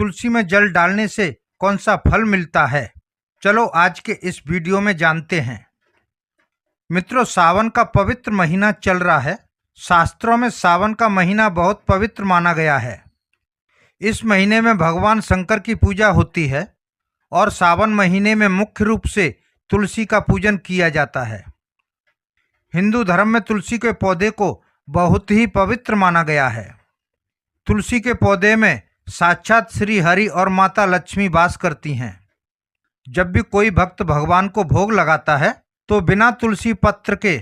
तुलसी में जल डालने से कौन सा फल मिलता है, चलो आज के इस वीडियो में जानते हैं। मित्रों, सावन का पवित्र महीना चल रहा है। शास्त्रों में सावन का महीना बहुत पवित्र माना गया है। इस महीने में भगवान शंकर की पूजा होती है और सावन महीने में मुख्य रूप से तुलसी का पूजन किया जाता है। हिंदू धर्म में तुलसी के पौधे को बहुत ही पवित्र माना गया है। तुलसी के पौधे में साक्षात श्री हरि और माता लक्ष्मी वास करती हैं। जब भी कोई भक्त भगवान को भोग लगाता है तो बिना तुलसी पत्र के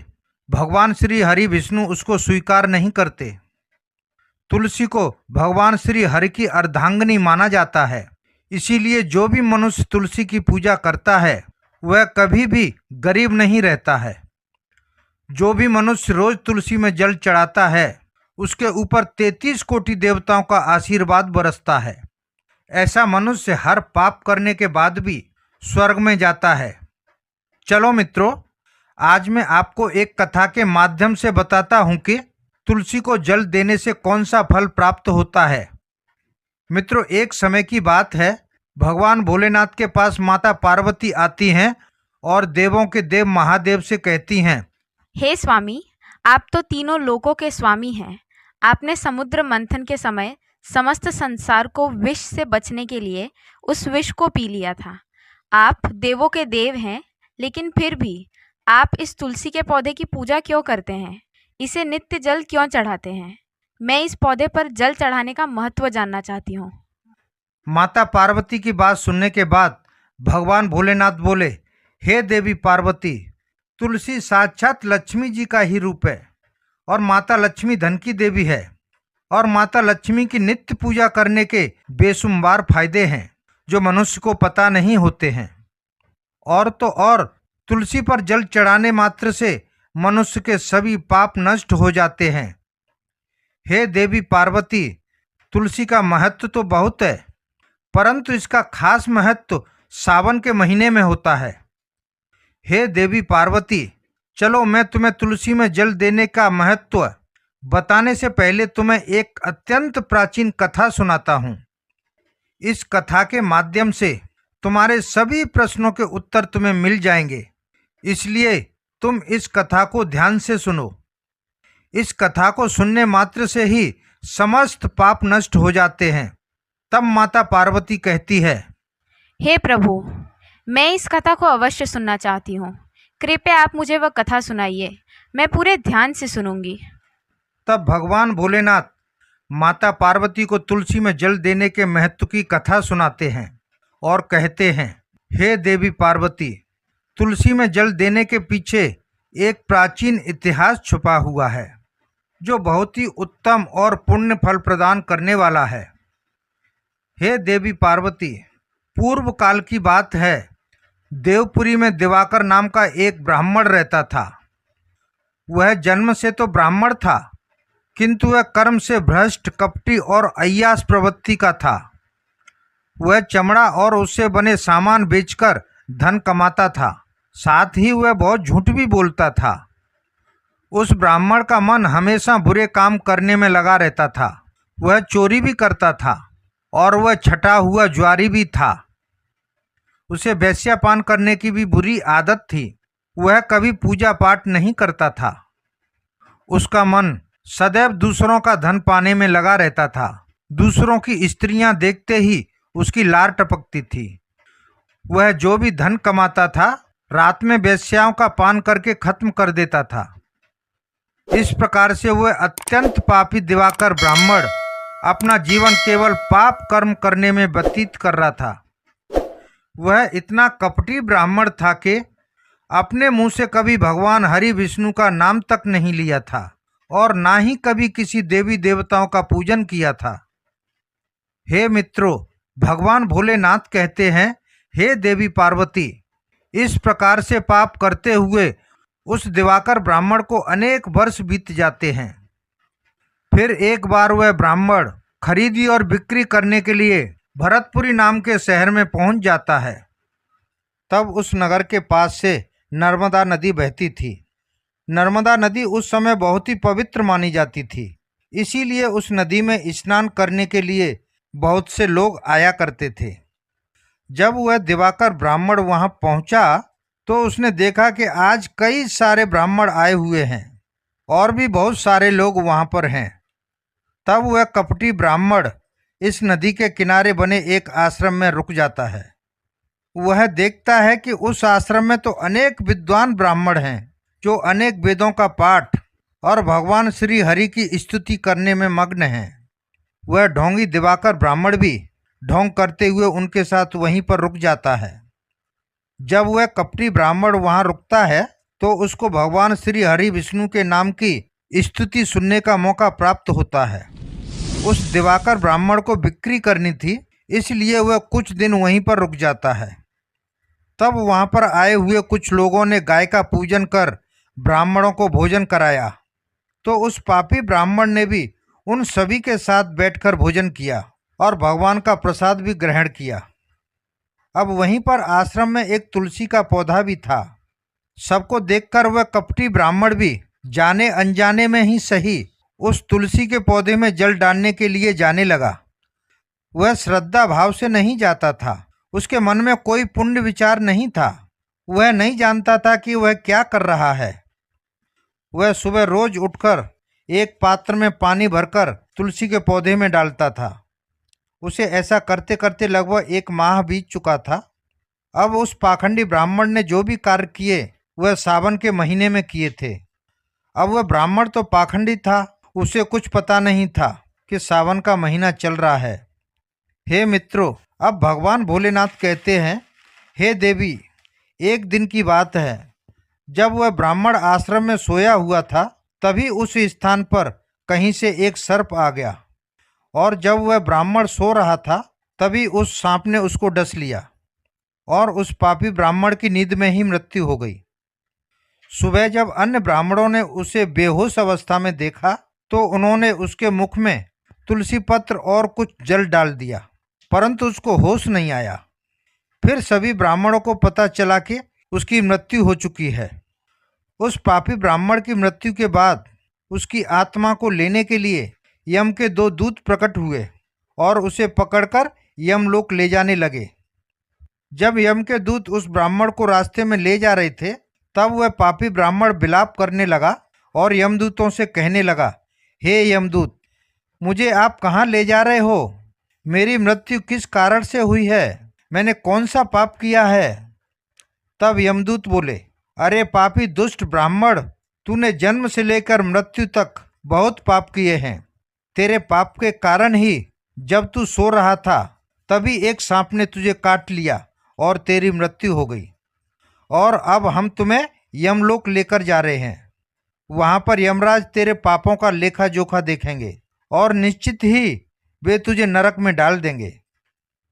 भगवान श्री हरि विष्णु उसको स्वीकार नहीं करते। तुलसी को भगवान श्री हरि की अर्धांगिनी माना जाता है। इसीलिए जो भी मनुष्य तुलसी की पूजा करता है वह कभी भी गरीब नहीं रहता है। जो भी मनुष्य रोज तुलसी में जल चढ़ाता है उसके ऊपर 33 कोटि देवताओं का आशीर्वाद बरसता है। ऐसा मनुष्य हर पाप करने के बाद भी स्वर्ग में जाता है। चलो मित्रों, आज मैं आपको एक कथा के माध्यम से बताता हूं कि तुलसी को जल देने से कौन सा फल प्राप्त होता है। मित्रों, एक समय की बात है, भगवान भोलेनाथ के पास माता पार्वती आती हैं और देवों के देव महादेव से कहती हैं, हे स्वामी, आप तो तीनों लोकों के स्वामी हैं। आपने समुद्र मंथन के समय समस्त संसार को विष से बचने के लिए उस विष को पी लिया था। आप देवों के देव हैं, लेकिन फिर भी आप इस तुलसी के पौधे की पूजा क्यों करते हैं? इसे नित्य जल क्यों चढ़ाते हैं? मैं इस पौधे पर जल चढ़ाने का महत्व जानना चाहती हूँ। माता पार्वती की बात सुनने के बाद भगवान भोलेनाथ बोले, हे देवी पार्वती, तुलसी साक्षात लक्ष्मी जी का ही रूप है और माता लक्ष्मी धन की देवी है और माता लक्ष्मी की नित्य पूजा करने के बेशुमार फायदे हैं जो मनुष्य को पता नहीं होते हैं। और तो और तुलसी पर जल चढ़ाने मात्र से मनुष्य के सभी पाप नष्ट हो जाते हैं। हे देवी पार्वती, तुलसी का महत्व तो बहुत है, परंतु इसका खास महत्व सावन के महीने में होता है। हे देवी पार्वती, चलो मैं तुम्हें तुलसी में जल देने का महत्व बताने से पहले तुम्हें एक अत्यंत प्राचीन कथा सुनाता हूँ। इस कथा के माध्यम से तुम्हारे सभी प्रश्नों के उत्तर तुम्हें मिल जाएंगे, इसलिए तुम इस कथा को ध्यान से सुनो। इस कथा को सुनने मात्र से ही समस्त पाप नष्ट हो जाते हैं। तब माता पार्वती कहती है, हे प्रभु, मैं इस कथा को अवश्य सुनना चाहती हूँ। कृपया आप मुझे वह कथा सुनाइए, मैं पूरे ध्यान से सुनूंगी। तब भगवान भोलेनाथ माता पार्वती को तुलसी में जल देने के महत्व की कथा सुनाते हैं और कहते हैं, हे देवी पार्वती, तुलसी में जल देने के पीछे एक प्राचीन इतिहास छुपा हुआ है जो बहुत ही उत्तम और पुण्य फल प्रदान करने वाला है। हे देवी पार्वती, पूर्व काल की बात है, देवपुरी में दिवाकर नाम का एक ब्राह्मण रहता था। वह जन्म से तो ब्राह्मण था, किंतु वह कर्म से भ्रष्ट, कपटी और अय्यास प्रवृत्ति का था। वह चमड़ा और उससे बने सामान बेचकर धन कमाता था, साथ ही वह बहुत झूठ भी बोलता था। उस ब्राह्मण का मन हमेशा बुरे काम करने में लगा रहता था। वह चोरी भी करता था और वह छटा हुआ जुआरी भी था। उसे वेश्यापान करने की भी बुरी आदत थी। वह कभी पूजा पाठ नहीं करता था। उसका मन सदैव दूसरों का धन पाने में लगा रहता था। दूसरों की स्त्रियां देखते ही उसकी लार टपकती थी। वह जो भी धन कमाता था रात में वेश्याओं का पान करके खत्म कर देता था। इस प्रकार से वह अत्यंत पापी दिवाकर ब्राह्मण अपना जीवन केवल पाप कर्म करने में व्यतीत कर रहा था। वह इतना कपटी ब्राह्मण था कि अपने मुंह से कभी भगवान हरि विष्णु का नाम तक नहीं लिया था और ना ही कभी किसी देवी देवताओं का पूजन किया था। हे मित्रों, भगवान भोलेनाथ कहते हैं, हे देवी पार्वती, इस प्रकार से पाप करते हुए उस दिवाकर ब्राह्मण को अनेक वर्ष बीत जाते हैं। फिर एक बार वह ब्राह्मण खरीदी और बिक्री करने के लिए भरतपुरी नाम के शहर में पहुंच जाता है। तब उस नगर के पास से नर्मदा नदी बहती थी। नर्मदा नदी उस समय बहुत ही पवित्र मानी जाती थी, इसीलिए उस नदी में स्नान करने के लिए बहुत से लोग आया करते थे। जब वह दिवाकर ब्राह्मण वहां पहुंचा तो उसने देखा कि आज कई सारे ब्राह्मण आए हुए हैं और भी बहुत सारे लोग वहां पर हैं। तब वह कपटी ब्राह्मण इस नदी के किनारे बने एक आश्रम में रुक जाता है। वह देखता है कि उस आश्रम में तो अनेक विद्वान ब्राह्मण हैं जो अनेक वेदों का पाठ और भगवान श्री हरि की स्तुति करने में मग्न हैं। वह ढोंगी दिवाकर ब्राह्मण भी ढोंग करते हुए उनके साथ वहीं पर रुक जाता है। जब वह कपटी ब्राह्मण वहां रुकता है तो उसको भगवान श्री हरि विष्णु के नाम की स्तुति सुनने का मौका प्राप्त होता है। उस दिवाकर ब्राह्मण को बिक्री करनी थी, इसलिए वह कुछ दिन वहीं पर रुक जाता है। तब वहां पर आए हुए कुछ लोगों ने गाय का पूजन कर ब्राह्मणों को भोजन कराया, तो उस पापी ब्राह्मण ने भी उन सभी के साथ बैठकर भोजन किया और भगवान का प्रसाद भी ग्रहण किया। अब वहीं पर आश्रम में एक तुलसी का पौधा भी था। सबको देखकर वह कपटी ब्राह्मण भी जाने अनजाने में ही सही उस तुलसी के पौधे में जल डालने के लिए जाने लगा। वह श्रद्धा भाव से नहीं जाता था, उसके मन में कोई पुण्य विचार नहीं था। वह नहीं जानता था कि वह क्या कर रहा है। वह सुबह रोज उठकर एक पात्र में पानी भरकर तुलसी के पौधे में डालता था। उसे ऐसा करते करते लगभग 1 माह बीत चुका था। अब उस पाखंडी ब्राह्मण ने जो भी कार्य किए वह सावन के महीने में किए थे। अब वह ब्राह्मण तो पाखंडी था, उसे कुछ पता नहीं था कि सावन का महीना चल रहा है। हे मित्रों, अब भगवान भोलेनाथ कहते हैं, हे देवी, एक दिन की बात है, जब वह ब्राह्मण आश्रम में सोया हुआ था तभी उस स्थान पर कहीं से एक सर्प आ गया और जब वह ब्राह्मण सो रहा था तभी उस सांप ने उसको डस लिया और उस पापी ब्राह्मण की नींद में ही मृत्यु हो गई। सुबह जब अन्य ब्राह्मणों ने उसे बेहोश अवस्था में देखा तो उन्होंने उसके मुख में तुलसी पत्र और कुछ जल डाल दिया, परंतु उसको होश नहीं आया। फिर सभी ब्राह्मणों को पता चला कि उसकी मृत्यु हो चुकी है। उस पापी ब्राह्मण की मृत्यु के बाद उसकी आत्मा को लेने के लिए यम के 2 दूत प्रकट हुए और उसे पकड़कर यमलोक ले जाने लगे। जब यम के दूत उस ब्राह्मण को रास्ते में ले जा रहे थे तब वह पापी ब्राह्मण विलाप करने लगा और यमदूतों से कहने लगा, हे यमदूत, मुझे आप कहाँ ले जा रहे हो? मेरी मृत्यु किस कारण से हुई है? मैंने कौन सा पाप किया है? तब यमदूत बोले, अरे पापी दुष्ट ब्राह्मण, तूने जन्म से लेकर मृत्यु तक बहुत पाप किए हैं। तेरे पाप के कारण ही जब तू सो रहा था तभी एक सांप ने तुझे काट लिया और तेरी मृत्यु हो गई। और अब हम तुम्हें यमलोक लेकर जा रहे हैं। वहां पर यमराज तेरे पापों का लेखा जोखा देखेंगे और निश्चित ही वे तुझे नरक में डाल देंगे।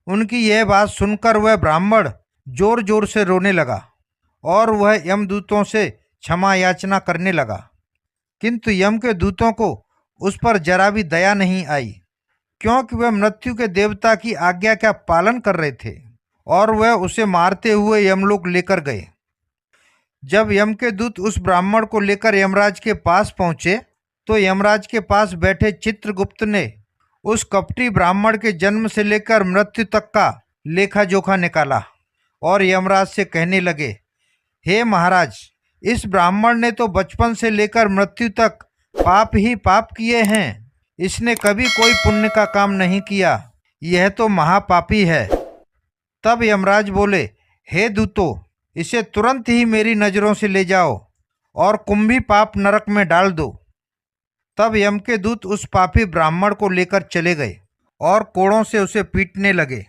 उनकी यह बात सुनकर वह ब्राह्मण जोर जोर से रोने लगा और वह यमदूतों से क्षमा याचना करने लगा, किंतु यम के दूतों को उस पर जरा भी दया नहीं आई, क्योंकि वह मृत्यु के देवता की आज्ञा का पालन कर रहे थे और वह उसे मारते हुए यमलोक लेकर गए। जब यम के दूत उस ब्राह्मण को लेकर यमराज के पास पहुंचे तो यमराज के पास बैठे चित्रगुप्त ने उस कपटी ब्राह्मण के जन्म से लेकर मृत्यु तक का लेखा जोखा निकाला और यमराज से कहने लगे, हे महाराज, इस ब्राह्मण ने तो बचपन से लेकर मृत्यु तक पाप ही पाप किए हैं। इसने कभी कोई पुण्य का काम नहीं किया। यह तो महापापी है। तब यमराज बोले, हे दूतों, इसे तुरंत ही मेरी नज़रों से ले जाओ और कुंभी पाप नरक में डाल दो। तब यम के दूत उस पापी ब्राह्मण को लेकर चले गए और कोड़ों से उसे पीटने लगे,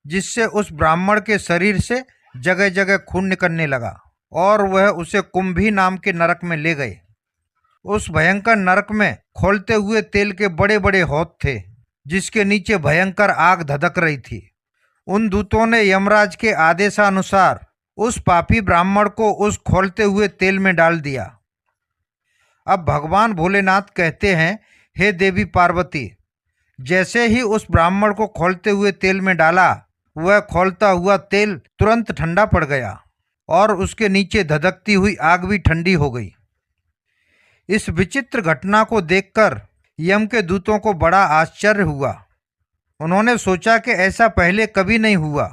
जिससे उस ब्राह्मण के शरीर से जगह जगह खून निकलने लगा और वह उसे कुंभी नाम के नरक में ले गए। उस भयंकर नरक में खौलते हुए तेल के बड़े बड़े हौद थे, जिसके नीचे भयंकर आग धधक रही थी। उन दूतों ने यमराज के आदेशानुसार उस पापी ब्राह्मण को उस खौलते हुए तेल में डाल दिया। अब भगवान भोलेनाथ कहते हैं, हे देवी पार्वती, जैसे ही उस ब्राह्मण को खौलते हुए तेल में डाला, वह खौलता हुआ तेल तुरंत ठंडा पड़ गया और उसके नीचे धधकती हुई आग भी ठंडी हो गई। इस विचित्र घटना को देखकर यम के दूतों को बड़ा आश्चर्य हुआ। उन्होंने सोचा कि ऐसा पहले कभी नहीं हुआ।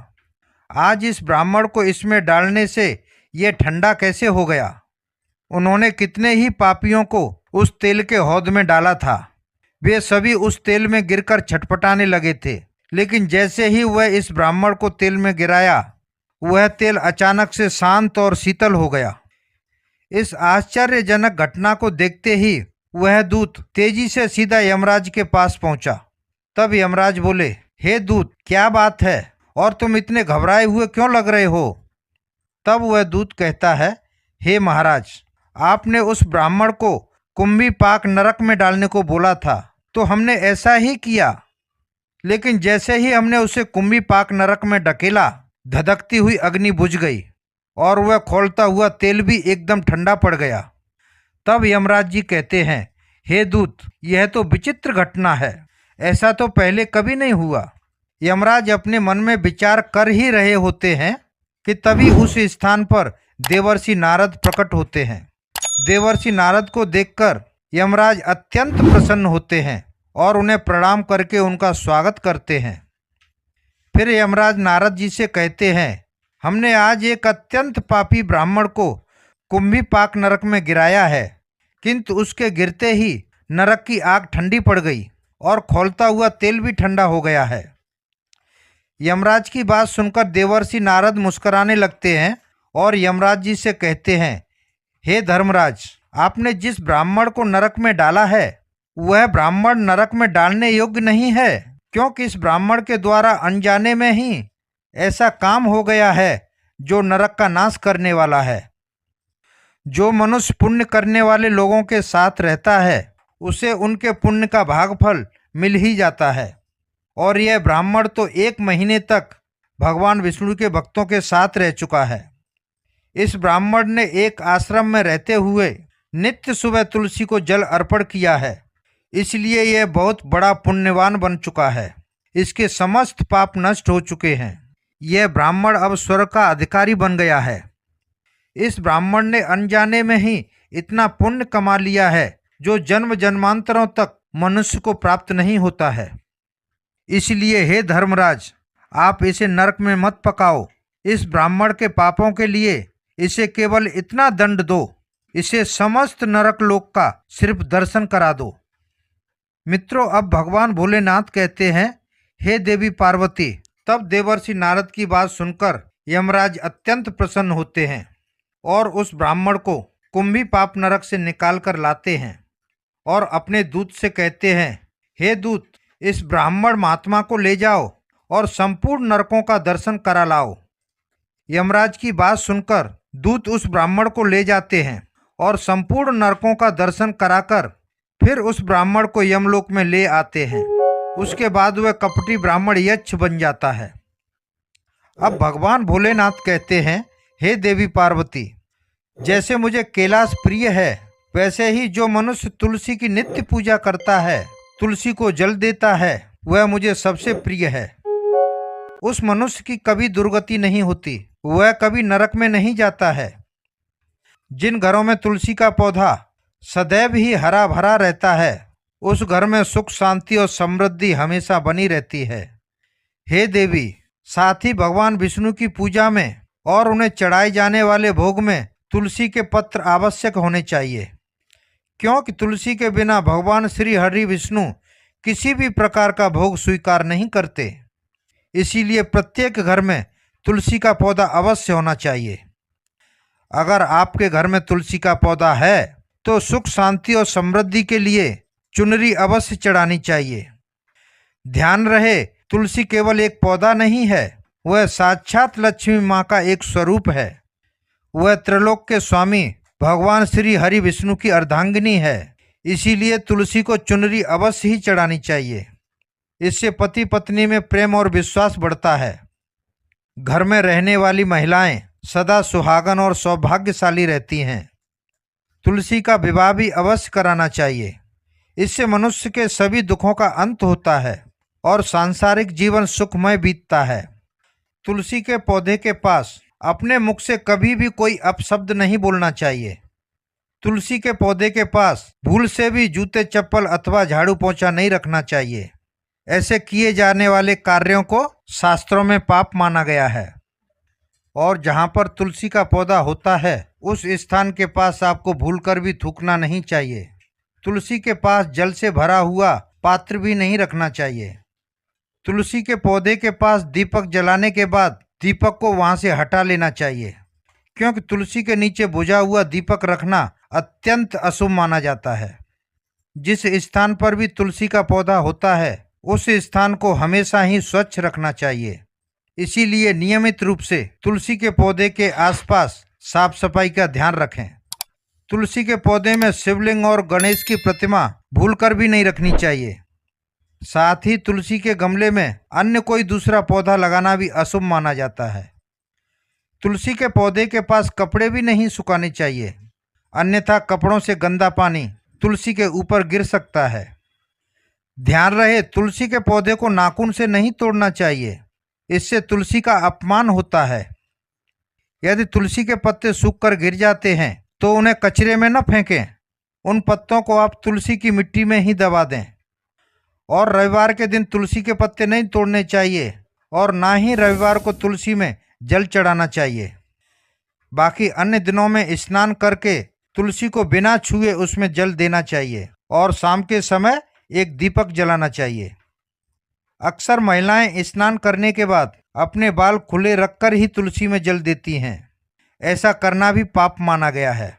आज इस ब्राह्मण को इसमें डालने से ये ठंडा कैसे हो गया। उन्होंने कितने ही पापियों को उस तेल के हौद में डाला था। वे सभी उस तेल में गिरकर छटपटाने लगे थे, लेकिन जैसे ही वह इस ब्राह्मण को तेल में गिराया, वह तेल अचानक से शांत और शीतल हो गया। इस आश्चर्यजनक घटना को देखते ही वह दूत तेजी से सीधा यमराज के पास पहुंचा। तब यमराज बोले, हे दूत, क्या बात है और तुम इतने घबराए हुए क्यों लग रहे हो। तब वह दूत कहता है, हे महाराज, आपने उस ब्राह्मण को कुंभी पाक नरक में डालने को बोला था, तो हमने ऐसा ही किया। लेकिन जैसे ही हमने उसे कुंभी पाक नरक में ढकेला, धधकती हुई अग्नि बुझ गई और वह खौलता हुआ तेल भी एकदम ठंडा पड़ गया। तब यमराज जी कहते हैं, हे दूत, यह तो विचित्र घटना है, ऐसा तो पहले कभी नहीं हुआ। यमराज अपने मन में विचार कर ही रहे होते हैं कि तभी उस स्थान पर देवर्षि नारद प्रकट होते हैं। देवर्षि नारद को देखकर यमराज अत्यंत प्रसन्न होते हैं और उन्हें प्रणाम करके उनका स्वागत करते हैं। फिर यमराज नारद जी से कहते हैं, हमने आज एक अत्यंत पापी ब्राह्मण को कुंभी पाक नरक में गिराया है, किंतु उसके गिरते ही नरक की आग ठंडी पड़ गई और खौलता हुआ तेल भी ठंडा हो गया है। यमराज की बात सुनकर देवर्षि नारद मुस्कुराने लगते हैं और यमराज जी से कहते हैं, हे धर्मराज, आपने जिस ब्राह्मण को नरक में डाला है वह ब्राह्मण नरक में डालने योग्य नहीं है, क्योंकि इस ब्राह्मण के द्वारा अनजाने में ही ऐसा काम हो गया है जो नरक का नाश करने वाला है। जो मनुष्य पुण्य करने वाले लोगों के साथ रहता है उसे उनके पुण्य का भागफल मिल ही जाता है, और यह ब्राह्मण तो 1 महीने तक भगवान विष्णु के भक्तों के साथ रह चुका है। इस ब्राह्मण ने एक आश्रम में रहते हुए नित्य सुबह तुलसी को जल अर्पण किया है, इसलिए यह बहुत बड़ा पुण्यवान बन चुका है। इसके समस्त पाप नष्ट हो चुके हैं। यह ब्राह्मण अब स्वर्ग का अधिकारी बन गया है। इस ब्राह्मण ने अनजाने में ही इतना पुण्य कमा लिया है जो जन्म जन्मांतरों तक मनुष्य को प्राप्त नहीं होता है। इसलिए हे धर्मराज, आप इसे नरक में मत पकाओ। इस ब्राह्मण के पापों के लिए इसे केवल इतना दंड दो, इसे समस्त नरक लोक का सिर्फ दर्शन करा दो। मित्रों, अब भगवान भोलेनाथ कहते हैं, हे देवी पार्वती। तब देवर्षि नारद की बात सुनकर यमराज अत्यंत प्रसन्न होते हैं और उस ब्राह्मण को कुंभी पाप नरक से निकाल कर लाते हैं और अपने दूत से कहते हैं, हे दूत, इस ब्राह्मण महात्मा को ले जाओ और संपूर्ण नरकों का दर्शन करा लाओ। यमराज की बात सुनकर दूत उस ब्राह्मण को ले जाते हैं और संपूर्ण नरकों का दर्शन कराकर फिर उस ब्राह्मण को यमलोक में ले आते हैं। उसके बाद वह कपटी ब्राह्मण यक्ष बन जाता है। अब भगवान भोलेनाथ कहते हैं, हे देवी पार्वती, जैसे मुझे कैलाश प्रिय है, वैसे ही जो मनुष्य तुलसी की नित्य पूजा करता है, तुलसी को जल देता है, वह मुझे सबसे प्रिय है। उस मनुष्य की कभी दुर्गति नहीं होती, वह कभी नरक में नहीं जाता है। जिन घरों में तुलसी का पौधा सदैव ही हरा भरा रहता है, उस घर में सुख शांति और समृद्धि हमेशा बनी रहती है। हे देवी, साथ ही भगवान विष्णु की पूजा में और उन्हें चढ़ाए जाने वाले भोग में तुलसी के पत्र आवश्यक होने चाहिए, क्योंकि तुलसी के बिना भगवान श्री हरि विष्णु किसी भी प्रकार का भोग स्वीकार नहीं करते। इसीलिए प्रत्येक घर में तुलसी का पौधा अवश्य होना चाहिए। अगर आपके घर में तुलसी का पौधा है तो सुख शांति और समृद्धि के लिए चुनरी अवश्य चढ़ानी चाहिए। ध्यान रहे, तुलसी केवल एक पौधा नहीं है, वह साक्षात लक्ष्मी माँ का एक स्वरूप है। वह त्रिलोक के स्वामी भगवान श्री हरि विष्णु की अर्धांगिनी है। इसीलिए तुलसी को चुनरी अवश्य ही चढ़ानी चाहिए। इससे पति पत्नी में प्रेम और विश्वास बढ़ता है। घर में रहने वाली महिलाएं सदा सुहागन और सौभाग्यशाली रहती हैं। तुलसी का विवाह भी अवश्य कराना चाहिए। इससे मनुष्य के सभी दुखों का अंत होता है और सांसारिक जीवन सुखमय बीतता है। तुलसी के पौधे के पास अपने मुख से कभी भी कोई अपशब्द नहीं बोलना चाहिए। तुलसी के पौधे के पास भूल से भी जूते चप्पल अथवा झाड़ू पोंछा नहीं रखना चाहिए। ऐसे किए जाने वाले कार्यों को शास्त्रों में पाप माना गया है। और जहाँ पर तुलसी का पौधा होता है उस स्थान के पास आपको भूलकर भी थूकना नहीं चाहिए। तुलसी के पास जल से भरा हुआ पात्र भी नहीं रखना चाहिए। तुलसी के पौधे के पास दीपक जलाने के बाद दीपक को वहां से हटा लेना चाहिए, क्योंकि तुलसी के नीचे बुझा हुआ दीपक रखना अत्यंत अशुभ माना जाता है। जिस स्थान पर भी तुलसी का पौधा होता है उस स्थान को हमेशा ही स्वच्छ रखना चाहिए। इसीलिए नियमित रूप से तुलसी के पौधे के आसपास साफ सफाई का ध्यान रखें। तुलसी के पौधे में शिवलिंग और गणेश की प्रतिमा भूलकर भी नहीं रखनी चाहिए। साथ ही तुलसी के गमले में अन्य कोई दूसरा पौधा लगाना भी अशुभ माना जाता है। तुलसी के पौधे के पास कपड़े भी नहीं सुखाने चाहिए, अन्यथा कपड़ों से गंदा पानी तुलसी के ऊपर गिर सकता है। ध्यान रहे, तुलसी के पौधे को नाखून से नहीं तोड़ना चाहिए, इससे तुलसी का अपमान होता है। यदि तुलसी के पत्ते सूखकर गिर जाते हैं तो उन्हें कचरे में न फेंकें, उन पत्तों को आप तुलसी की मिट्टी में ही दबा दें। और रविवार के दिन तुलसी के पत्ते नहीं तोड़ने चाहिए और ना ही रविवार को तुलसी में जल चढ़ाना चाहिए। बाकी अन्य दिनों में स्नान करके तुलसी को बिना छुए उसमें जल देना चाहिए और शाम के समय एक दीपक जलाना चाहिए। अक्सर महिलाएं स्नान करने के बाद अपने बाल खुले रखकर ही तुलसी में जल देती हैं। ऐसा करना भी पाप माना गया है।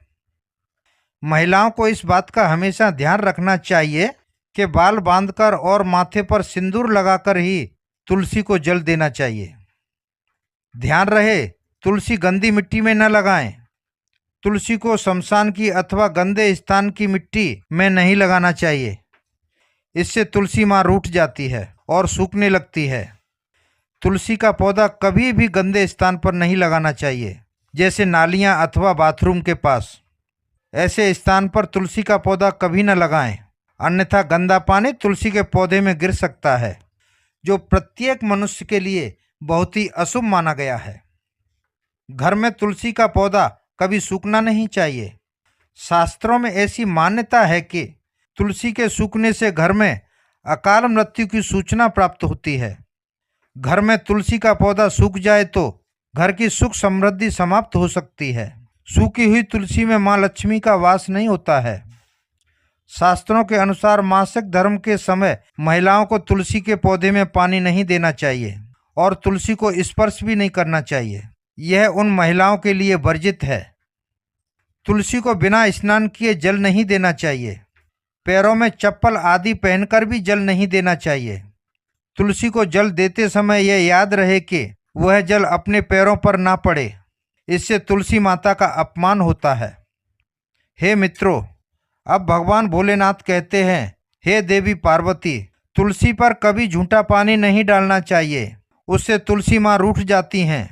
महिलाओं को इस बात का हमेशा ध्यान रखना चाहिए कि बाल बांधकर और माथे पर सिंदूर लगाकर ही तुलसी को जल देना चाहिए। ध्यान रहे, तुलसी गंदी मिट्टी में न लगाएं। तुलसी को शमशान की अथवा गंदे स्थान की मिट्टी में नहीं लगाना चाहिए, इससे तुलसी माँ रूठ जाती है और सूखने लगती है। तुलसी का पौधा कभी भी गंदे स्थान पर नहीं लगाना चाहिए, जैसे नालियाँ अथवा बाथरूम के पास। ऐसे स्थान पर तुलसी का पौधा कभी न लगाएं, अन्यथा गंदा पानी तुलसी के पौधे में गिर सकता है, जो प्रत्येक मनुष्य के लिए बहुत ही अशुभ माना गया है। घर में तुलसी का पौधा कभी सूखना नहीं चाहिए। शास्त्रों में ऐसी मान्यता है कि तुलसी के सूखने से घर में अकाल मृत्यु की सूचना प्राप्त होती है। घर में तुलसी का पौधा सूख जाए तो घर की सुख समृद्धि समाप्त हो सकती है। सूखी हुई तुलसी में माँ लक्ष्मी का वास नहीं होता है। शास्त्रों के अनुसार मासिक धर्म के समय महिलाओं को तुलसी के पौधे में पानी नहीं देना चाहिए और तुलसी को स्पर्श भी नहीं करना चाहिए। यह उन महिलाओं के लिए वर्जित है। तुलसी को बिना स्नान किए जल नहीं देना चाहिए। पैरों में चप्पल आदि पहनकर भी जल नहीं देना चाहिए। तुलसी को जल देते समय यह याद रहे कि वह जल अपने पैरों पर ना पड़े, इससे तुलसी माता का अपमान होता है। हे मित्रों, अब भगवान भोलेनाथ कहते हैं, हे देवी पार्वती, तुलसी पर कभी झूठा पानी नहीं डालना चाहिए, उससे तुलसी माँ रूठ जाती हैं।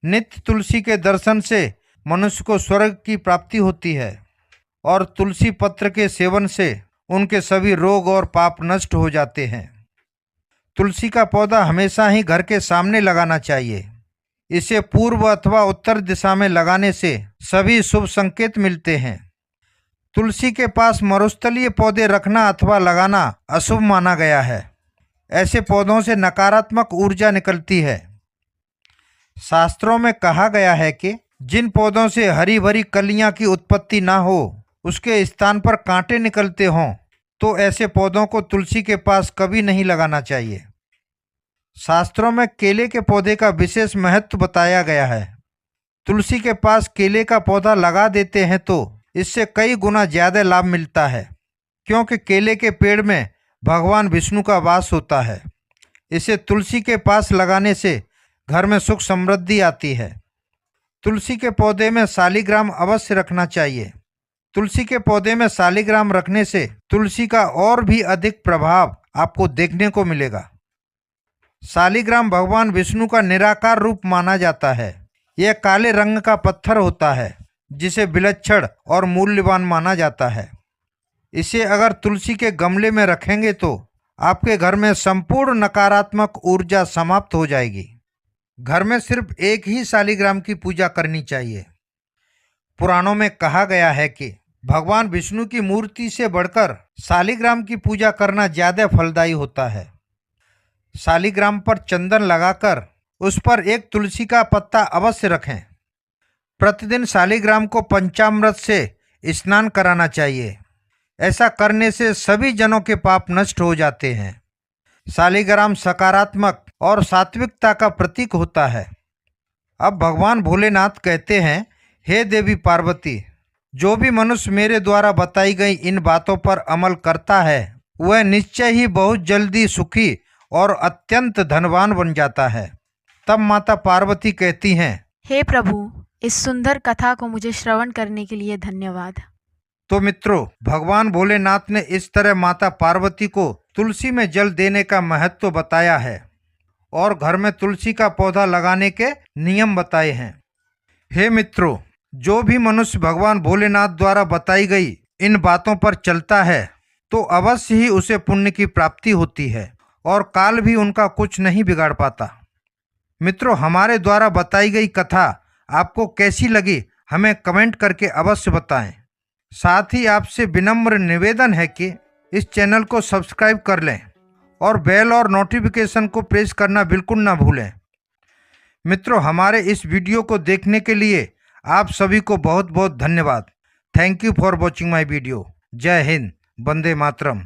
नित्य तुलसी के दर्शन से मनुष्य को स्वर्ग की प्राप्ति होती है और तुलसी पत्र के सेवन से उनके सभी रोग और पाप नष्ट हो जाते हैं। तुलसी का पौधा हमेशा ही घर के सामने लगाना चाहिए। इसे पूर्व अथवा उत्तर दिशा में लगाने से सभी शुभ संकेत मिलते हैं। तुलसी के पास मरुस्थलीय पौधे रखना अथवा लगाना अशुभ माना गया है। ऐसे पौधों से नकारात्मक ऊर्जा निकलती है। शास्त्रों में कहा गया है कि जिन पौधों से हरी भरी कलियां की उत्पत्ति ना हो, उसके स्थान पर कांटे निकलते हों, तो ऐसे पौधों को तुलसी के पास कभी नहीं लगाना चाहिए। शास्त्रों में केले के पौधे का विशेष महत्व बताया गया है। तुलसी के पास केले का पौधा लगा देते हैं तो इससे कई गुना ज्यादा लाभ मिलता है, क्योंकि केले के पेड़ में भगवान विष्णु का वास होता है। इसे तुलसी के पास लगाने से घर में सुख समृद्धि आती है। तुलसी के पौधे में शालिग्राम अवश्य रखना चाहिए। तुलसी के पौधे में शालिग्राम रखने से तुलसी का और भी अधिक प्रभाव आपको देखने को मिलेगा। शालिग्राम भगवान विष्णु का निराकार रूप माना जाता है। यह काले रंग का पत्थर होता है जिसे विलक्षण और मूल्यवान माना जाता है। इसे अगर तुलसी के गमले में रखेंगे तो आपके घर में संपूर्ण नकारात्मक ऊर्जा समाप्त हो जाएगी। घर में सिर्फ एक ही शालिग्राम की पूजा करनी चाहिए। पुराणों में कहा गया है कि भगवान विष्णु की मूर्ति से बढ़कर शालिग्राम की पूजा करना ज्यादा फलदायी होता है। शालिग्राम पर चंदन लगाकर उस पर एक तुलसी का पत्ता अवश्य रखें। प्रतिदिन शालिग्राम को पंचामृत से स्नान कराना चाहिए। ऐसा करने से सभी जनों के पाप नष्ट हो जाते हैं। शालिग्राम सकारात्मक और सात्विकता का प्रतीक होता है। अब भगवान भोलेनाथ कहते हैं, हे देवी पार्वती, जो भी मनुष्य मेरे द्वारा बताई गई इन बातों पर अमल करता है वह निश्चय ही बहुत जल्दी सुखी और अत्यंत धनवान बन जाता है। तब माता पार्वती कहती हैं, हे प्रभु, इस सुंदर कथा को मुझे श्रवण करने के लिए धन्यवाद। तो मित्रों, भगवान भोलेनाथ ने इस तरह माता पार्वती को तुलसी में जल देने का महत्व बताया है और घर में तुलसी का पौधा लगाने के नियम बताए हैं। हे मित्रों, जो भी मनुष्य भगवान भोलेनाथ द्वारा बताई गई इन बातों पर चलता है तो अवश्य ही उसे पुण्य की प्राप्ति होती है और काल भी उनका कुछ नहीं बिगाड़ पाता। मित्रों, हमारे द्वारा बताई गई कथा आपको कैसी लगी हमें कमेंट करके अवश्य बताएं। साथ ही आपसे विनम्र निवेदन है कि इस चैनल को सब्सक्राइब कर लें और बेल और नोटिफिकेशन को प्रेस करना बिल्कुल ना भूलें। मित्रों, हमारे इस वीडियो को देखने के लिए आप सभी को बहुत बहुत धन्यवाद। Thank you for watching my video. जय हिंद, वंदे मातरम।